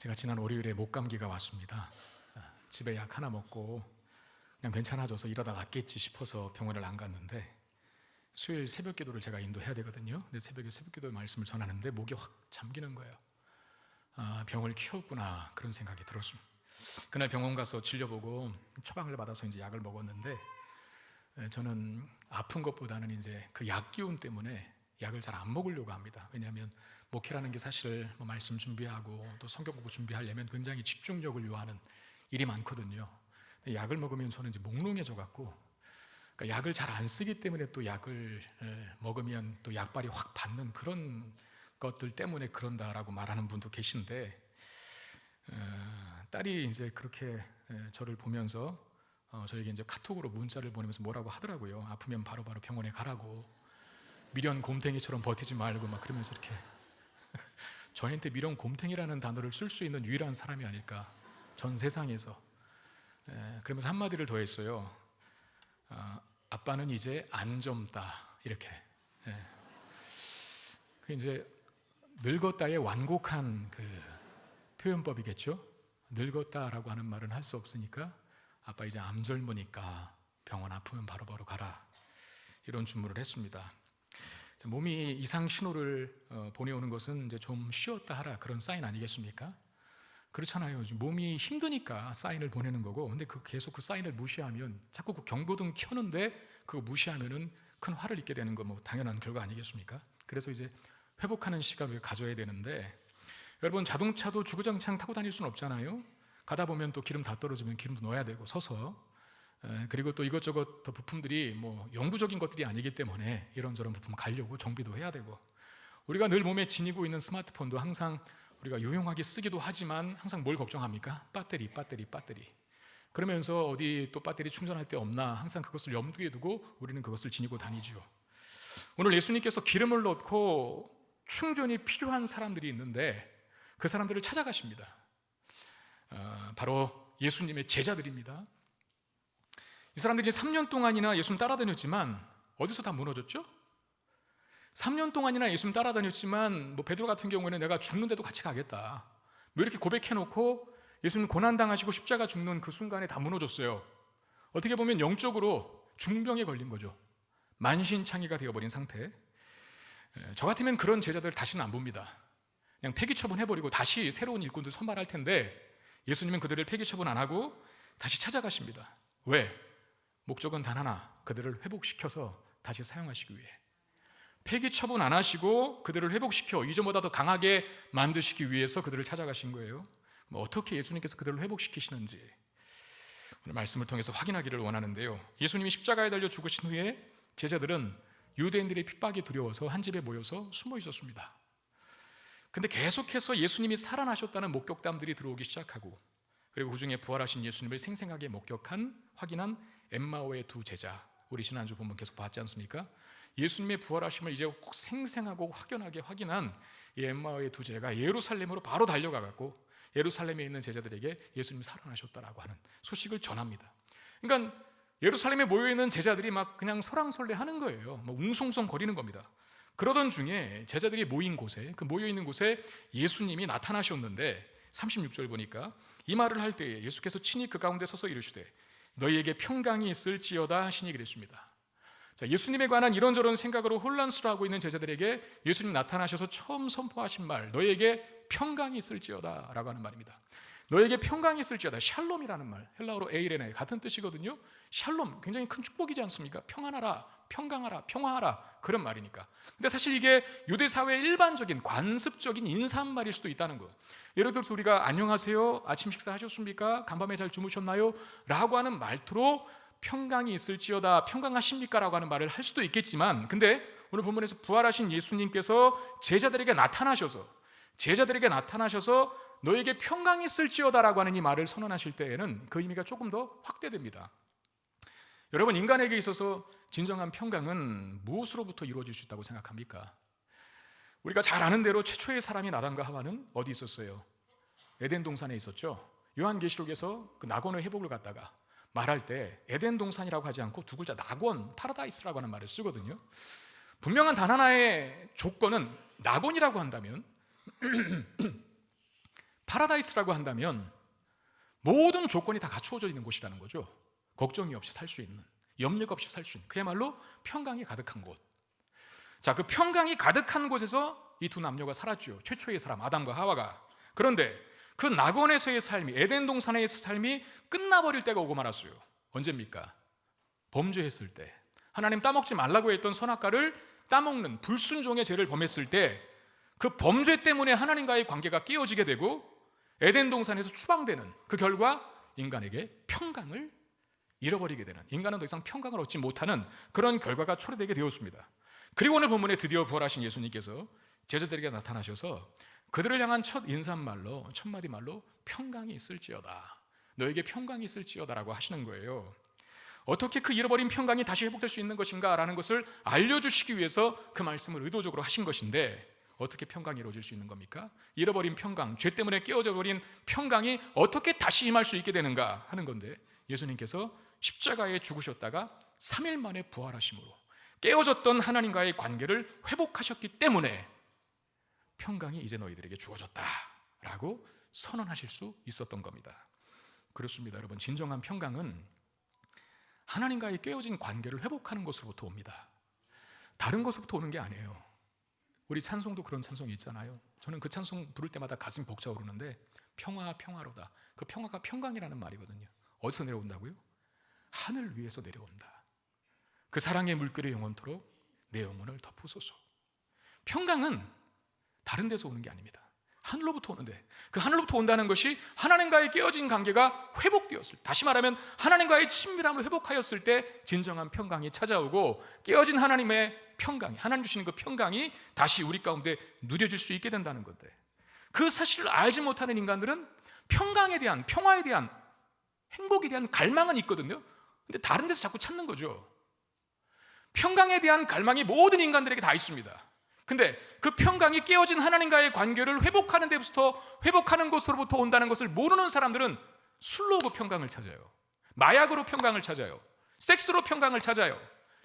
제가 지난 월요일에 목감기가 왔습니다. 집에 약 하나 먹고 그냥 괜찮아져서 이러다 낫겠지 싶어서 병원을 안 갔는데, 수요일 새벽 기도를 제가 인도해야 되거든요. 근데 새벽에 새벽 기도 말씀을 전하는데 목이 확 잠기는 거예요. 병을 키웠구나, 그런 생각이 들었습니다. 그날 병원 가서 진료보고 처방을 받아서 이제 약을 먹었는데, 저는 아픈 것보다는 이제 그 약 기운 때문에 약을 잘 안 먹으려고 합니다. 왜냐하면 목회라는 게 사실 말씀 준비하고 또 성경 공부 준비하려면 굉장히 집중력을 요하는 일이 많거든요. 약을 먹으면 저는 이제 몽롱해져 갖고, 그러니까 약을 잘 안 쓰기 때문에 또 약을 먹으면 또 약발이 확 받는 그런 것들 때문에 그런다라고 말하는 분도 계신데, 딸이 이제 그렇게 저를 보면서 저에게 이제 카톡으로 문자를 보내면서 뭐라고 하더라고요. 아프면 바로바로 병원에 가라고, 미련 곰탱이처럼 버티지 말고 막 그러면서 이렇게 저한테 미련 곰탱이라는 단어를 쓸 수 있는 유일한 사람이 아닐까, 전 세상에서. 그러면서 한마디를 더 했어요. 아빠는 이제 안 젊다, 이렇게. 그 이제 늙었다의 완곡한 그 표현법이겠죠. 늙었다라고 하는 말은 할 수 없으니까 아빠 이제 암 젊으니까 병원 아프면 바로바로 가라, 이런 주문을 했습니다. 몸이 이상 신호를 보내오는 것은 이제 좀 쉬었다 하라, 그런 사인 아니겠습니까? 그렇잖아요. 몸이 힘드니까 사인을 보내는 거고, 근데 계속 그 사인을 무시하면, 자꾸 그 경고등 켜는데 그거 무시하면은 큰 화를 입게 되는 거 당연한 결과 아니겠습니까? 그래서 이제 회복하는 시간을 가져야 되는데, 여러분, 자동차도 주구장창 타고 다닐 수는 없잖아요. 가다 보면 또 기름 다 떨어지면 기름도 넣어야 되고, 서서. 그리고 또 이것저것 더 부품들이 영구적인 것들이 아니기 때문에 이런저런 부품 가려고 정비도 해야 되고, 우리가 늘 몸에 지니고 있는 스마트폰도 항상 우리가 유용하게 쓰기도 하지만 항상 뭘 걱정합니까? 배터리. 그러면서 어디 또 배터리 충전할 데 없나 항상 그것을 염두에 두고 우리는 그것을 지니고 다니죠. 오늘 예수님께서 기름을 넣고 충전이 필요한 사람들이 있는데 그 사람들을 찾아가십니다. 바로 예수님의 제자들입니다. 이 사람들이 3년 동안이나 예수님 따라다녔지만 어디서 다 무너졌죠? 3년 동안이나 예수님 따라다녔지만 베드로 같은 경우에는 내가 죽는데도 같이 가겠다, 이렇게 고백해놓고 예수님 고난당하시고 십자가 죽는 그 순간에 다 무너졌어요. 어떻게 보면 영적으로 중병에 걸린 거죠. 만신창이가 되어버린 상태. 저 같으면 그런 제자들 다시는 안 봅니다. 그냥 폐기 처분해버리고 다시 새로운 일꾼들 선발할 텐데, 예수님은 그들을 폐기 처분 안 하고 다시 찾아가십니다. 왜? 목적은 단 하나, 그들을 회복시켜서 다시 사용하시기 위해. 폐기 처분 안 하시고 그들을 회복시켜 이전보다 더 강하게 만드시기 위해서 그들을 찾아가신 거예요. 어떻게 예수님께서 그들을 회복시키시는지 오늘 말씀을 통해서 확인하기를 원하는데요. 예수님이 십자가에 달려 죽으신 후에 제자들은 유대인들의 핍박이 두려워서 한 집에 모여서 숨어 있었습니다. 근데 계속해서 예수님이 살아나셨다는 목격담들이 들어오기 시작하고, 그리고 그 중에 부활하신 예수님을 생생하게 확인한 엠마오의 두 제자, 우리 지난주 본문 계속 봤지 않습니까? 예수님의 부활하심을 이제 생생하고 확연하게 확인한 이 엠마오의 두 제자가 예루살렘으로 바로 달려가고 예루살렘에 있는 제자들에게 예수님이 살아나셨다라고 하는 소식을 전합니다. 그러니까 예루살렘에 모여있는 제자들이 막 그냥 소랑설레 하는 거예요. 웅성성 거리는 겁니다. 그러던 중에 제자들이 모여있는 곳에 예수님이 나타나셨는데, 36절 보니까 이 말을 할 때에 예수께서 친히 그 가운데 서서 이르시되 너희에게 평강이 있을지어다 하시니 그랬습니다. 자, 예수님에 관한 이런저런 생각으로 혼란스러워하고 있는 제자들에게 예수님 나타나셔서 처음 선포하신 말, 너희에게 평강이 있을지어다 라고 하는 말입니다. 너희에게 평강이 있을지어다, 샬롬이라는 말, 헬라어로 에이레네, 같은 뜻이거든요. 샬롬, 굉장히 큰 축복이지 않습니까? 평안하라, 평강하라, 평화하라, 그런 말이니까. 근데 사실 이게 유대 사회의 일반적인 관습적인 인사말일 수도 있다는 거. 예를 들어서 우리가 안녕하세요, 아침 식사 하셨습니까? 간밤에 잘 주무셨나요? 라고 하는 말투로 평강이 있을지어다, 평강하십니까? 라고 하는 말을 할 수도 있겠지만, 근데 오늘 본문에서 부활하신 예수님께서 제자들에게 나타나셔서 너에게 평강이 있을지어다 라고 하는 이 말을 선언하실 때에는 그 의미가 조금 더 확대됩니다. 여러분, 인간에게 있어서 진정한 평강은 무엇으로부터 이루어질 수 있다고 생각합니까? 우리가 잘 아는 대로 최초의 사람인 아담과 하와는 어디 있었어요? 에덴 동산에 있었죠. 요한계시록에서 그 낙원의 회복을 갖다가 말할 때 에덴 동산이라고 하지 않고 두 글자 낙원, 파라다이스라고 하는 말을 쓰거든요. 분명한 단 하나의 조건은 낙원이라고 한다면 파라다이스라고 한다면 모든 조건이 다 갖추어져 있는 곳이라는 거죠. 걱정이 없이 살 수 있는, 염려가 없이 살 수 있는, 그야말로 평강이 가득한 곳. 자, 그 평강이 가득한 곳에서 이 두 남녀가 살았죠. 최초의 사람 아담과 하와가. 그런데 그 낙원에서의 삶이, 에덴 동산에서의 삶이 끝나버릴 때가 오고 말았어요. 언제입니까? 범죄했을 때, 하나님 따먹지 말라고 했던 선악과를 따먹는 불순종의 죄를 범했을 때, 그 범죄 때문에 하나님과의 관계가 깨어지게 되고 에덴 동산에서 추방되는 그 결과 인간에게 평강을 잃어버리게 되는, 인간은 더 이상 평강을 얻지 못하는 그런 결과가 초래되게 되었습니다. 그리고 오늘 본문에 드디어 부활하신 예수님께서 제자들에게 나타나셔서 그들을 향한 첫 인사말로, 첫 마디 말로 평강이 있을지어다, 너에게 평강이 있을지어다라고 하시는 거예요. 어떻게 그 잃어버린 평강이 다시 회복될 수 있는 것인가 라는 것을 알려주시기 위해서 그 말씀을 의도적으로 하신 것인데, 어떻게 평강이 이루어질 수 있는 겁니까? 잃어버린 평강, 죄 때문에 깨어져 버린 평강이 어떻게 다시 임할 수 있게 되는가 하는 건데, 예수님께서 십자가에 죽으셨다가 3일 만에 부활하심으로 깨어졌던 하나님과의 관계를 회복하셨기 때문에 평강이 이제 너희들에게 주어졌다라고 선언하실 수 있었던 겁니다. 그렇습니다, 여러분. 진정한 평강은 하나님과의 깨어진 관계를 회복하는 것으로부터 옵니다. 다른 것으로부터 오는 게 아니에요. 우리 찬송도 그런 찬송이 있잖아요. 저는 그 찬송 부를 때마다 가슴이 벅차오르는데, 평화 평화로다. 그 평화가 평강이라는 말이거든요. 어디서 내려온다고요? 하늘 위에서 내려온다. 그 사랑의 물결이 영원토록 내 영혼을 덮으소서. 평강은 다른 데서 오는 게 아닙니다. 하늘로부터 오는데, 그 하늘로부터 온다는 것이 하나님과의 깨어진 관계가 회복되었을 때, 다시 말하면 하나님과의 친밀함을 회복하였을 때 진정한 평강이 찾아오고, 깨어진 하나님의 평강이, 하나님 주시는 그 평강이 다시 우리 가운데 누려질 수 있게 된다는 건데, 그 사실을 알지 못하는 인간들은 평강에 대한, 평화에 대한, 행복에 대한 갈망은 있거든요. 근데 다른 데서 자꾸 찾는 거죠. 평강에 대한 갈망이 모든 인간들에게 다 있습니다. 근데 그 평강이 깨어진 하나님과의 관계를 회복하는 데부터, 회복하는 것으로부터 온다는 것을 모르는 사람들은 술로 그 평강을 찾아요. 마약으로 평강을 찾아요. 섹스로 평강을 찾아요.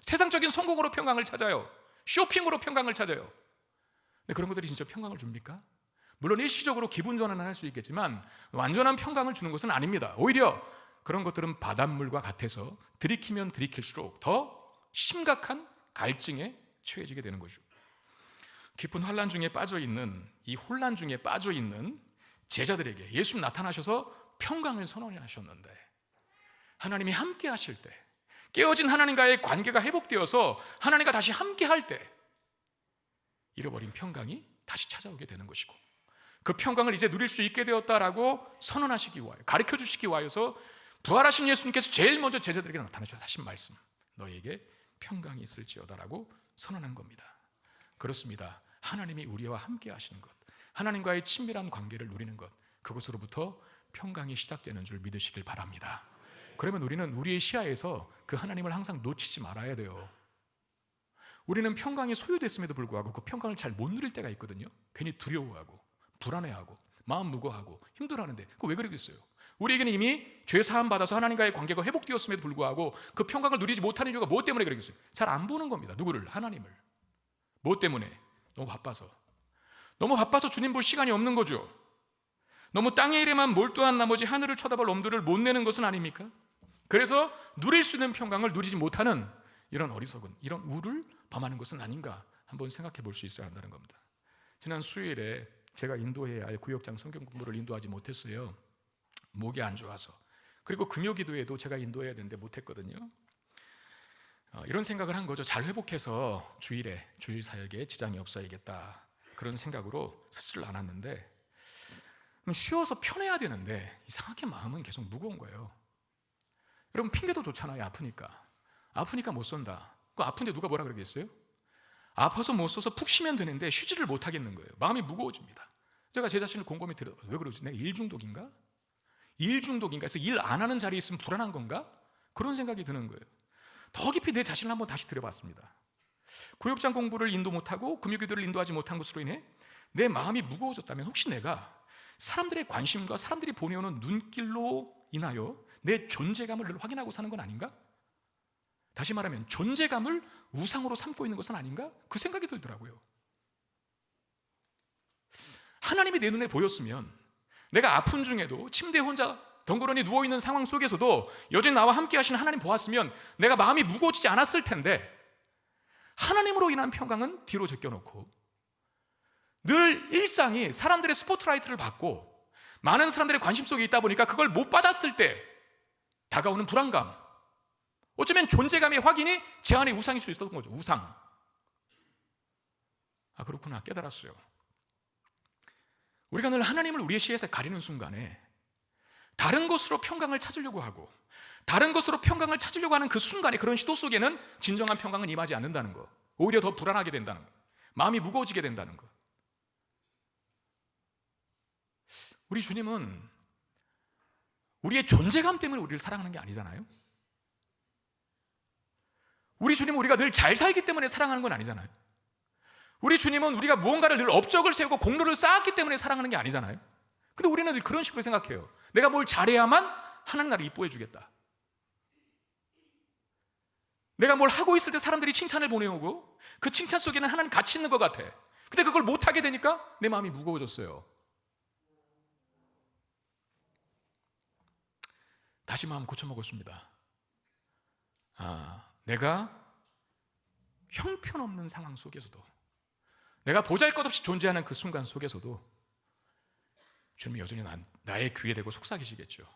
세상적인 성공으로 평강을 찾아요. 쇼핑으로 평강을 찾아요. 근데 그런 것들이 진짜 평강을 줍니까? 물론 일시적으로 기분 전환을 할 수 있겠지만 완전한 평강을 주는 것은 아닙니다. 오히려 그런 것들은 바닷물과 같아서 들이키면 들이킬수록 더 심각한 갈증에 처해지게 되는 거죠. 깊은 환란 중에 빠져있는, 이 혼란 중에 빠져있는 제자들에게 예수님 나타나셔서 평강을 선언하셨는데, 하나님이 함께 하실 때, 깨어진 하나님과의 관계가 회복되어서 하나님과 다시 함께 할 때 잃어버린 평강이 다시 찾아오게 되는 것이고, 그 평강을 이제 누릴 수 있게 되었다라고 선언하시기 위하여, 가르쳐 주시기 위하여서 부활하신 예수님께서 제일 먼저 제자들에게 나타나셔서 하신 말씀, 너희에게 평강이 있을지어다라고 선언한 겁니다. 그렇습니다. 하나님이 우리와 함께 하시는 것, 하나님과의 친밀한 관계를 누리는 것, 그것으로부터 평강이 시작되는 줄 믿으시길 바랍니다. 그러면 우리는 우리의 시야에서 그 하나님을 항상 놓치지 말아야 돼요. 우리는 평강이 소유됐음에도 불구하고 그 평강을 잘 못 누릴 때가 있거든요. 괜히 두려워하고 불안해하고 마음 무거워하고 힘들어하는데, 그거 왜 그러겠어요? 우리에게는 이미 죄 사함 받아서 하나님과의 관계가 회복되었음에도 불구하고 그 평강을 누리지 못하는 이유가 뭐 때문에 그러겠어요? 잘 안 보는 겁니다. 누구를? 하나님을. 뭐 때문에? 너무 바빠서 주님 볼 시간이 없는 거죠. 너무 땅의 일에만 몰두한 나머지 하늘을 쳐다볼 엄두를 못 내는 것은 아닙니까? 그래서 누릴 수 있는 평강을 누리지 못하는 이런 어리석은, 이런 우를 범하는 것은 아닌가 한번 생각해 볼 수 있어야 한다는 겁니다. 지난 수요일에 제가 인도해야 할 구역장 성경 공부를 인도하지 못했어요. 목이 안 좋아서. 그리고 금요기도에도 제가 인도해야 되는데 못했거든요. 이런 생각을 한 거죠. 잘 회복해서 주일에, 주일 사역에 지장이 없어야겠다, 그런 생각으로 쓰지를 않았는데, 쉬어서 편해야 되는데 이상하게 마음은 계속 무거운 거예요. 여러분, 핑계도 좋잖아요. 아프니까 못 산다. 그 아픈데 누가 뭐라 그러겠어요? 아파서 못 써서 푹 쉬면 되는데 쉬지를 못 하겠는 거예요. 마음이 무거워집니다. 제가 제 자신을 곰곰이 들여, 왜 그러지? 내가 일 중독인가? 그래서 일 안 하는 자리에 있으면 불안한 건가? 그런 생각이 드는 거예요. 더 깊이 내 자신을 한번 다시 들여봤습니다. 구역장 공부를 인도 못하고 금요기도를 인도하지 못한 것으로 인해 내 마음이 무거워졌다면, 혹시 내가 사람들의 관심과 사람들이 보내오는 눈길로 인하여 내 존재감을 늘 확인하고 사는 건 아닌가? 다시 말하면 존재감을 우상으로 삼고 있는 것은 아닌가? 그 생각이 들더라고요. 하나님이 내 눈에 보였으면, 내가 아픈 중에도 침대에 혼자 덩그러니 누워있는 상황 속에서도 여전히 나와 함께 하시는 하나님 보았으면 내가 마음이 무거워지지 않았을 텐데, 하나님으로 인한 평강은 뒤로 제껴놓고 늘 일상이 사람들의 스포트라이트를 받고 많은 사람들의 관심 속에 있다 보니까 그걸 못 받았을 때 다가오는 불안감, 어쩌면 존재감의 확인이 제 안에 우상일 수 있었던 거죠. 우상. 그렇구나 깨달았어요. 우리가 늘 하나님을 우리의 시야에서 가리는 순간에 다른 것으로 평강을 찾으려고 하고 다른 것으로 평강을 찾으려고 하는 그 순간에, 그런 시도 속에는 진정한 평강은 임하지 않는다는 거, 오히려 더 불안하게 된다는 거, 마음이 무거워지게 된다는 거. 우리 주님은 우리의 존재감 때문에 우리를 사랑하는 게 아니잖아요. 우리 주님은 우리가 늘 잘 살기 때문에 사랑하는 건 아니잖아요. 우리 주님은 우리가 무언가를 늘 업적을 세우고 공로를 쌓았기 때문에 사랑하는 게 아니잖아요. 근데 우리는 늘 그런 식으로 생각해요. 내가 뭘 잘해야만 하나님 나를 이뻐해 주겠다. 내가 뭘 하고 있을 때 사람들이 칭찬을 보내오고 그 칭찬 속에는 하나님 같이 있는 것 같아. 근데 그걸 못하게 되니까 내 마음이 무거워졌어요. 다시 마음 고쳐먹었습니다. 내가 형편없는 상황 속에서도, 내가 보잘것없이 존재하는 그 순간 속에서도 주님이 여전히 나의 귀에 대고 속삭이시겠죠.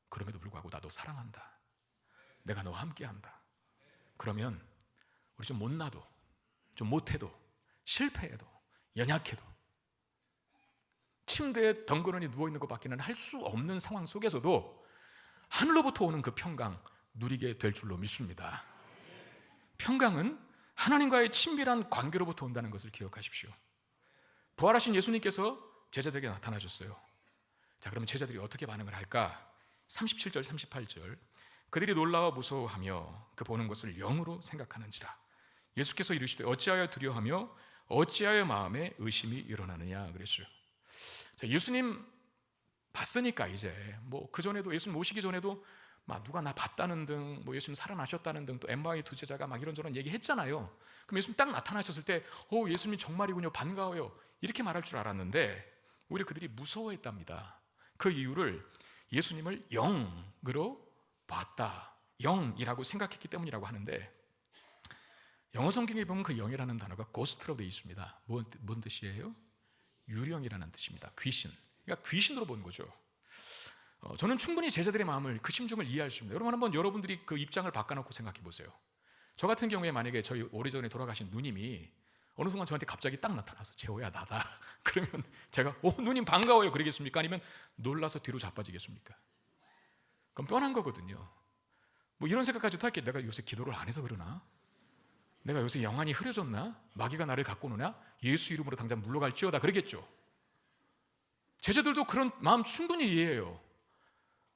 그럼에도 불구하고 나도 사랑한다. 내가 너와 함께한다. 그러면 우리 좀 못나도, 좀 못해도, 실패해도, 연약해도, 침대에 덩그러니 누워있는 것밖에는 할 수 없는 상황 속에서도 하늘로부터 오는 그 평강 누리게 될 줄로 믿습니다. 평강은 하나님과의 친밀한 관계로부터 온다는 것을 기억하십시오. 부활하신 예수님께서 제자들에게 나타나셨어요. 자, 그러면 제자들이 어떻게 반응을 할까? 37절 38절, 그들이 놀라워 무서워하며 그 보는 것을 영으로 생각하는지라. 예수께서 이르시되 어찌하여 두려워하며 어찌하여 마음에 의심이 일어나느냐 그랬어요. 자, 예수님 봤으니까 이제 그 전에도, 예수님 오시기 전에도 막 누가 나 봤다는 등, 예수님 살아나셨다는 등, 또 엠마오의 두 제자가 막 이런저런 얘기했잖아요. 그럼 예수님 딱 나타나셨을 때 예수님 정말이군요, 반가워요, 이렇게 말할 줄 알았는데 오히려 그들이 무서워했답니다. 그 이유를 예수님을 영으로 봤다, 영이라고 생각했기 때문이라고 하는데, 영어 성경에 보면 그 영이라는 단어가 고스트로 되어 있습니다. 뭔 뜻이에요? 유령이라는 뜻입니다. 귀신. 그러니까 귀신으로 본 거죠. 저는 충분히 제자들의 마음을, 그 심정을 이해할 수 있습니다. 여러분, 한번 여러분들이 그 입장을 바꿔놓고 생각해 보세요. 저 같은 경우에 만약에 저희 오래전에 돌아가신 누님이 어느 순간 저한테 갑자기 딱 나타나서 재호야 나다 그러면 제가 누님 반가워요 그러겠습니까? 아니면 놀라서 뒤로 자빠지겠습니까? 그건 뻔한 거거든요. 이런 생각까지도 할게. 내가 요새 기도를 안 해서 그러나? 내가 요새 영안이 흐려졌나? 마귀가 나를 갖고 노냐? 예수 이름으로 당장 물러갈지어다 그러겠죠. 제자들도 그런 마음 충분히 이해해요.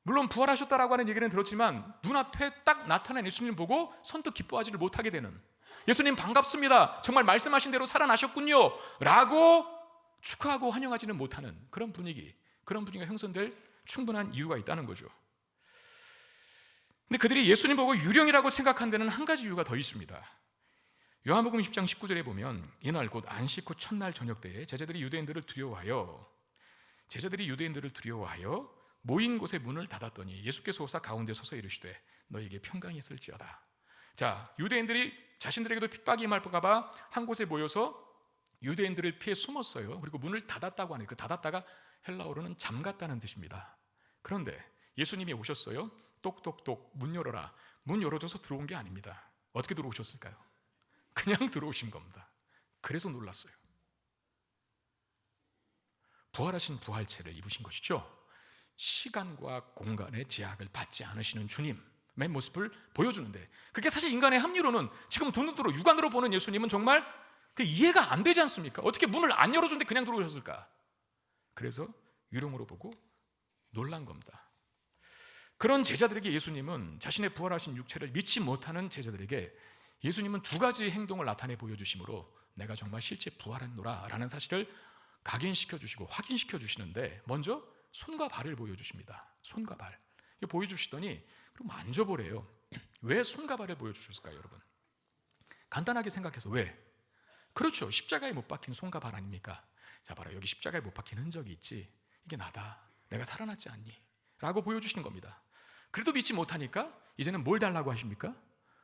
물론 부활하셨다라고 하는 얘기는 들었지만 눈앞에 딱 나타난 예수님 보고 선뜻 기뻐하지를 못하게 되는, 예수님 반갑습니다, 정말 말씀하신 대로 살아나셨군요 라고 축하하고 환영하지는 못하는 그런 분위기가 형성될 충분한 이유가 있다는 거죠. 근데 그들이 예수님 보고 유령이라고 생각한 데는 한 가지 이유가 더 있습니다. 요한복음 10장 19절에 보면 이날 곧 안식 후 첫날 저녁 때에 제자들이 유대인들을 두려워하여 모인 곳에 문을 닫았더니 예수께서 오사 가운데 서서 이르시되 너에게 평강이 있을지어다. 자, 유대인들이 자신들에게도 핍박이 임할까 봐 한 곳에 모여서 유대인들을 피해 숨었어요. 그리고 문을 닫았다고 하는, 그 닫았다가 헬라어로는 잠갔다는 뜻입니다. 그런데 예수님이 오셨어요. 똑똑똑 문 열어라. 문 열어줘서 들어온 게 아닙니다. 어떻게 들어오셨을까요? 그냥 들어오신 겁니다. 그래서 놀랐어요. 부활하신 부활체를 입으신 것이죠. 시간과 공간의 제약을 받지 않으시는 주님의 모습을 보여주는데, 그게 사실 인간의 합리로는, 지금 두 눈으로 육안으로 보는 예수님은 정말 그 이해가 안 되지 않습니까? 어떻게 문을 안 열어줬는데 그냥 들어오셨을까? 그래서 유령으로 보고 놀란 겁니다. 그런 제자들에게 예수님은, 자신의 부활하신 육체를 믿지 못하는 제자들에게 예수님은 두 가지 행동을 나타내 보여주심으로 내가 정말 실제 부활했노라 라는 사실을 각인시켜 주시고 확인시켜 주시는데, 먼저 손과 발을 보여주십니다. 손과 발. 이거 보여주시더니 그럼 만져보래요. 왜 손과 발을 보여주셨을까요, 여러분? 간단하게 생각해서 왜? 그렇죠. 십자가에 못 박힌 손과 발 아닙니까? 자, 봐라, 여기 십자가에 못 박힌 흔적이 있지. 이게 나다. 내가 살아났지 않니? 라고 보여주시는 겁니다. 그래도 믿지 못하니까 이제는 뭘 달라고 하십니까?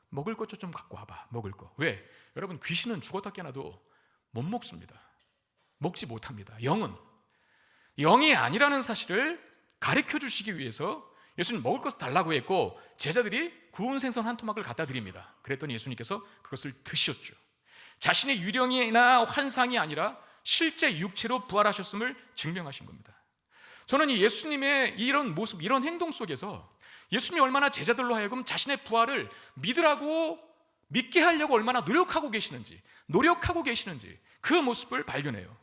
먹을 것 좀 갖고 와봐. 먹을 거. 왜? 여러분, 귀신은 죽었다 깨나도 못 먹습니다. 먹지 못합니다. 영이 아니라는 사실을 가르쳐 주시기 위해서 예수님 먹을 것을 달라고 했고, 제자들이 구운 생선 한 토막을 갖다 드립니다. 그랬더니 예수님께서 그것을 드셨죠. 자신의 유령이나 환상이 아니라 실제 육체로 부활하셨음을 증명하신 겁니다. 저는 이 예수님의 이런 모습, 이런 행동 속에서 예수님이 얼마나 제자들로 하여금 자신의 부활을 믿게 하려고 얼마나 노력하고 계시는지 그 모습을 발견해요.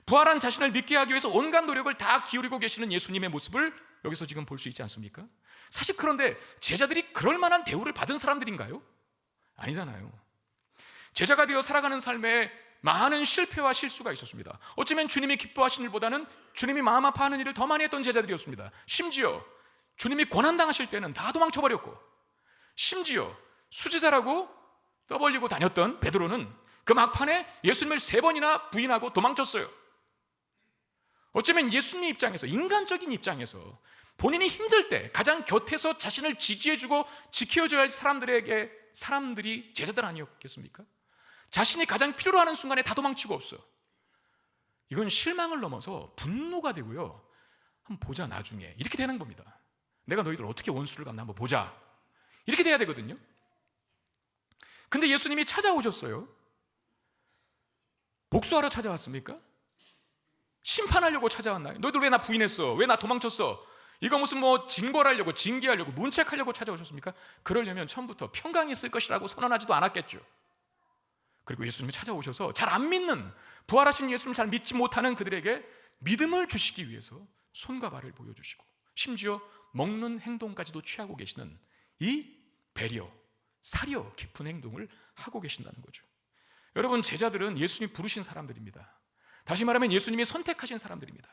부활한 자신을 믿게 하기 위해서 온갖 노력을 다 기울이고 계시는 예수님의 모습을 여기서 지금 볼 수 있지 않습니까? 사실 그런데 제자들이 그럴 만한 대우를 받은 사람들인가요? 아니잖아요. 제자가 되어 살아가는 삶에 많은 실패와 실수가 있었습니다. 어쩌면 주님이 기뻐하신 일보다는 주님이 마음 아파하는 일을 더 많이 했던 제자들이었습니다. 심지어 주님이 고난당하실 때는 다 도망쳐버렸고, 심지어 수지사라고 떠벌리고 다녔던 베드로는 그 막판에 예수님을 3번이나 부인하고 도망쳤어요. 어쩌면 예수님 입장에서, 인간적인 입장에서 본인이 힘들 때 가장 곁에서 자신을 지지해주고 지켜줘야 할 사람들이 제자들 아니었겠습니까? 자신이 가장 필요로 하는 순간에 다 도망치고 없어. 이건 실망을 넘어서 분노가 되고요, 한번 보자 나중에, 이렇게 되는 겁니다. 내가 너희들 어떻게 원수를 갚나 한번 보자, 이렇게 돼야 되거든요. 근데 예수님이 찾아오셨어요. 복수하러 찾아왔습니까? 심판하려고 찾아왔나요? 너희들 왜 나 부인했어? 왜 나 도망쳤어? 이거 무슨 징벌하려고, 징계하려고, 문책하려고 찾아오셨습니까? 그러려면 처음부터 평강이 있을 것이라고 선언하지도 않았겠죠. 그리고 예수님이 찾아오셔서 잘 안 믿는, 부활하신 예수님을 잘 믿지 못하는 그들에게 믿음을 주시기 위해서 손과 발을 보여주시고, 심지어 먹는 행동까지도 취하고 계시는 이 배려, 사려 깊은 행동을 하고 계신다는 거죠. 여러분, 제자들은 예수님이 부르신 사람들입니다. 다시 말하면 예수님이 선택하신 사람들입니다.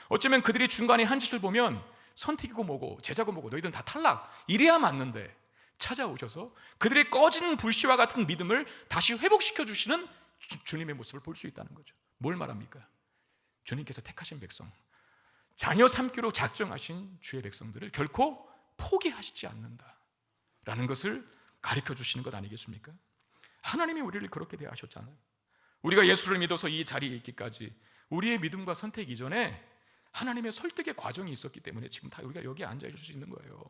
어쩌면 그들이 중간에 한 짓을 보면 선택이고 뭐고 제자고 뭐고 너희들은 다 탈락, 이래야 맞는데 찾아오셔서 그들의 꺼진 불씨와 같은 믿음을 다시 회복시켜 주시는 주님의 모습을 볼 수 있다는 거죠. 뭘 말합니까? 주님께서 택하신 백성, 자녀 삼기로 작정하신 주의 백성들을 결코 포기하시지 않는다라는 것을 가르쳐 주시는 것 아니겠습니까? 하나님이 우리를 그렇게 대하셨잖아요. 우리가 예수를 믿어서 이 자리에 있기까지 우리의 믿음과 선택 이전에 하나님의 설득의 과정이 있었기 때문에 지금 다 우리가 여기에 앉아 있을 수 있는 거예요.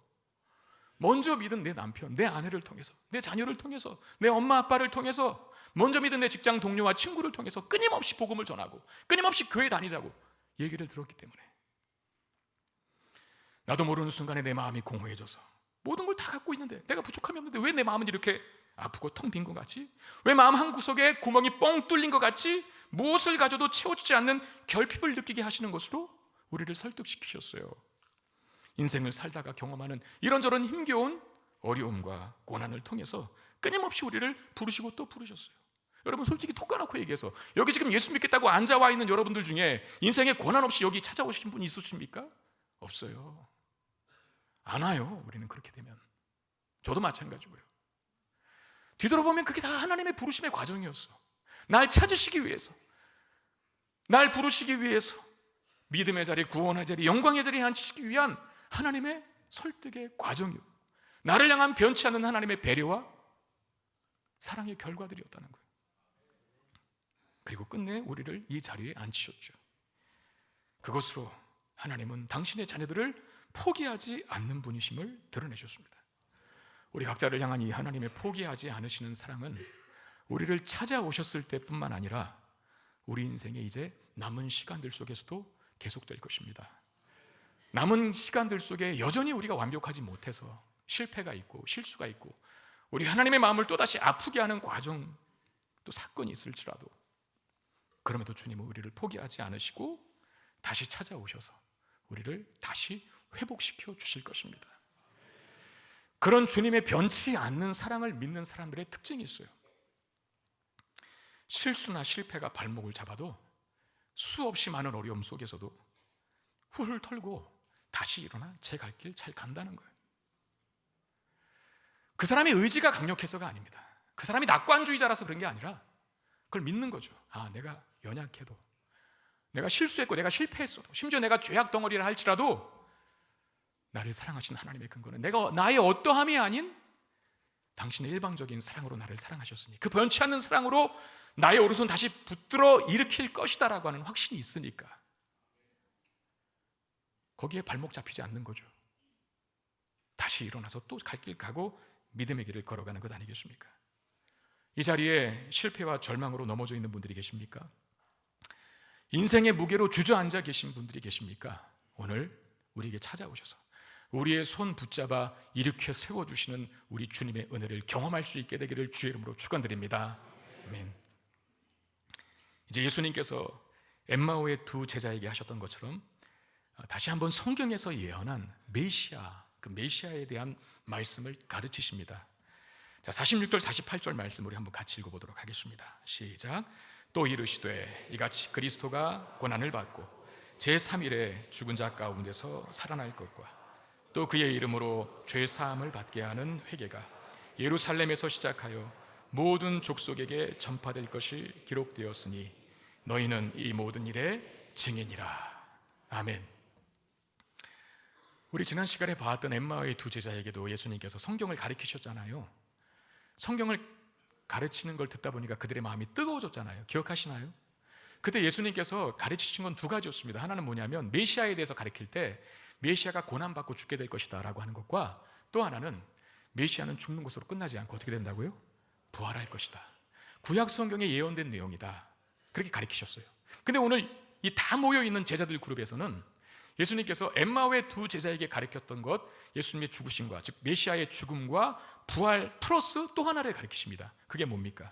먼저 믿은 내 남편, 내 아내를 통해서, 내 자녀를 통해서, 내 엄마 아빠를 통해서, 먼저 믿은 내 직장 동료와 친구를 통해서 끊임없이 복음을 전하고 끊임없이 교회 다니자고 얘기를 들었기 때문에 나도 모르는 순간에 내 마음이 공허해져서 모든 걸 다 갖고 있는데, 내가 부족함이 없는데 왜 내 마음은 이렇게 아프고 텅 빈 것 같지? 왜 마음 한 구석에 구멍이 뻥 뚫린 것 같지? 무엇을 가져도 채워지지 않는 결핍을 느끼게 하시는 것으로 우리를 설득시키셨어요. 인생을 살다가 경험하는 이런저런 힘겨운 어려움과 고난을 통해서 끊임없이 우리를 부르시고 또 부르셨어요. 여러분, 솔직히 톡 까놓고 얘기해서 여기 지금 예수 믿겠다고 앉아와 있는 여러분들 중에 인생에 고난 없이 여기 찾아오신 분 있으십니까? 없어요. 안 와요. 우리는 그렇게 되면. 저도 마찬가지고요. 뒤돌아보면 그게 다 하나님의 부르심의 과정이었어. 날 찾으시기 위해서, 날 부르시기 위해서, 믿음의 자리, 구원의 자리, 영광의 자리에 앉히시기 위한 하나님의 설득의 과정이요, 나를 향한 변치 않는 하나님의 배려와 사랑의 결과들이었다는 거예요. 그리고 끝내 우리를 이 자리에 앉히셨죠. 그것으로 하나님은 당신의 자녀들을 포기하지 않는 분이심을 드러내셨습니다. 우리 각자를 향한 이 하나님의 포기하지 않으시는 사랑은 우리를 찾아오셨을 때뿐만 아니라 우리 인생의 이제 남은 시간들 속에서도 계속될 것입니다. 남은 시간들 속에 여전히 우리가 완벽하지 못해서 실패가 있고 실수가 있고 우리 하나님의 마음을 또다시 아프게 하는 과정, 또 사건이 있을지라도, 그럼에도 주님은 우리를 포기하지 않으시고 다시 찾아오셔서 우리를 다시 회복시켜 주실 것입니다. 그런 주님의 변치 않는 사랑을 믿는 사람들의 특징이 있어요. 실수나 실패가 발목을 잡아도 수없이 많은 어려움 속에서도 훌훌 털고 다시 일어나 제 갈 길 잘 간다는 거예요. 그 사람의 의지가 강력해서가 아닙니다. 그 사람이 낙관주의자라서 그런 게 아니라 그걸 믿는 거죠. 아, 내가 연약해도, 내가 실수했고 내가 실패했어도, 심지어 내가 죄악 덩어리라 할지라도 나를 사랑하신 하나님의 근거는 내가 나의 어떠함이 아닌 당신의 일방적인 사랑으로 나를 사랑하셨으니 그 변치 않는 사랑으로 나의 오른손 다시 붙들어 일으킬 것이다 라고 하는 확신이 있으니까 거기에 발목 잡히지 않는 거죠. 다시 일어나서 또 갈 길 가고 믿음의 길을 걸어가는 것 아니겠습니까? 이 자리에 실패와 절망으로 넘어져 있는 분들이 계십니까? 인생의 무게로 주저앉아 계신 분들이 계십니까? 오늘 우리에게 찾아오셔서 우리의 손 붙잡아 일으켜 세워주시는 우리 주님의 은혜를 경험할 수 있게 되기를 주의 이름으로 축원드립니다. 아멘. 이제 예수님께서 엠마오의 두 제자에게 하셨던 것처럼 다시 한번 성경에서 예언한 메시아, 그 메시아에 대한 말씀을 가르치십니다. 자, 46절 48절 말씀 우리 한번 같이 읽어보도록 하겠습니다. 시작. 또 이르시되 이같이 그리스도가 고난을 받고 제3일에 죽은 자 가운데서 살아날 것과 또 그의 이름으로 죄사함을 받게 하는 회개가 예루살렘에서 시작하여 모든 족속에게 전파될 것이 기록되었으니 너희는 이 모든 일의 증인이라. 아멘. 우리 지난 시간에 봤던 엠마오의 두 제자에게도 예수님께서 성경을 가르치셨잖아요. 성경을 가르치는 걸 듣다 보니까 그들의 마음이 뜨거워졌잖아요. 기억하시나요? 그때 예수님께서 가르치신 건 두 가지였습니다. 하나는 뭐냐면 메시아에 대해서 가르칠 때 메시아가 고난받고 죽게 될 것이다 라고 하는 것과, 또 하나는 메시아는 죽는 것으로 끝나지 않고 어떻게 된다고요? 부활할 것이다. 구약 성경에 예언된 내용이다. 그렇게 가르치셨어요. 근데 오늘 이 다 모여있는 제자들 그룹에서는 예수님께서 엠마오의 두 제자에게 가르쳤던 것, 예수님의 죽으심과 즉 메시아의 죽음과 부활 플러스 또 하나를 가르치십니다. 그게 뭡니까?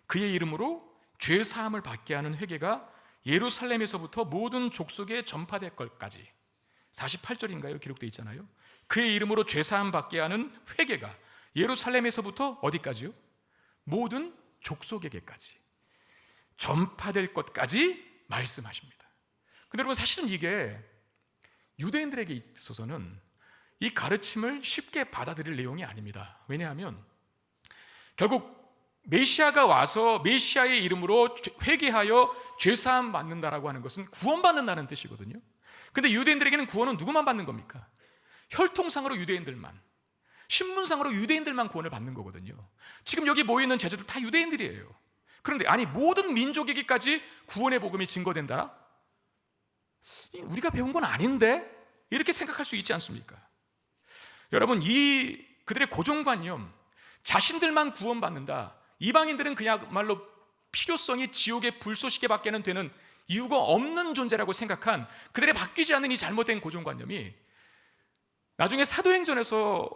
그의 이름으로 죄사함을 받게 하는 회개가 예루살렘에서부터 모든 족속에 전파될 것까지. 48절인가요? 기록되어 있잖아요. 그의 이름으로 죄사함 받게 하는 회개가 예루살렘에서부터 어디까지요? 모든 족속에게까지 전파될 것까지 말씀하십니다. 근데 여러분, 사실은 이게 유대인들에게 있어서는 이 가르침을 쉽게 받아들일 내용이 아닙니다. 왜냐하면 결국 메시아가 와서 메시아의 이름으로 회개하여 죄사함 받는다라고 하는 것은 구원받는다는 뜻이거든요. 근데 유대인들에게는 구원은 누구만 받는 겁니까? 혈통상으로 유대인들만, 신분상으로 유대인들만 구원을 받는 거거든요. 지금 여기 모여있는 제자들 다 유대인들이에요. 그런데 아니 모든 민족에게까지 구원의 복음이 증거된다라? 우리가 배운 건 아닌데? 이렇게 생각할 수 있지 않습니까? 여러분, 이 그들의 고정관념, 자신들만 구원받는다, 이방인들은 그야말로 필요성이 지옥의 불쏘시개 밖에는 되는 이유가 없는 존재라고 생각한 그들의 바뀌지 않는 이 잘못된 고정관념이 나중에 사도행전에서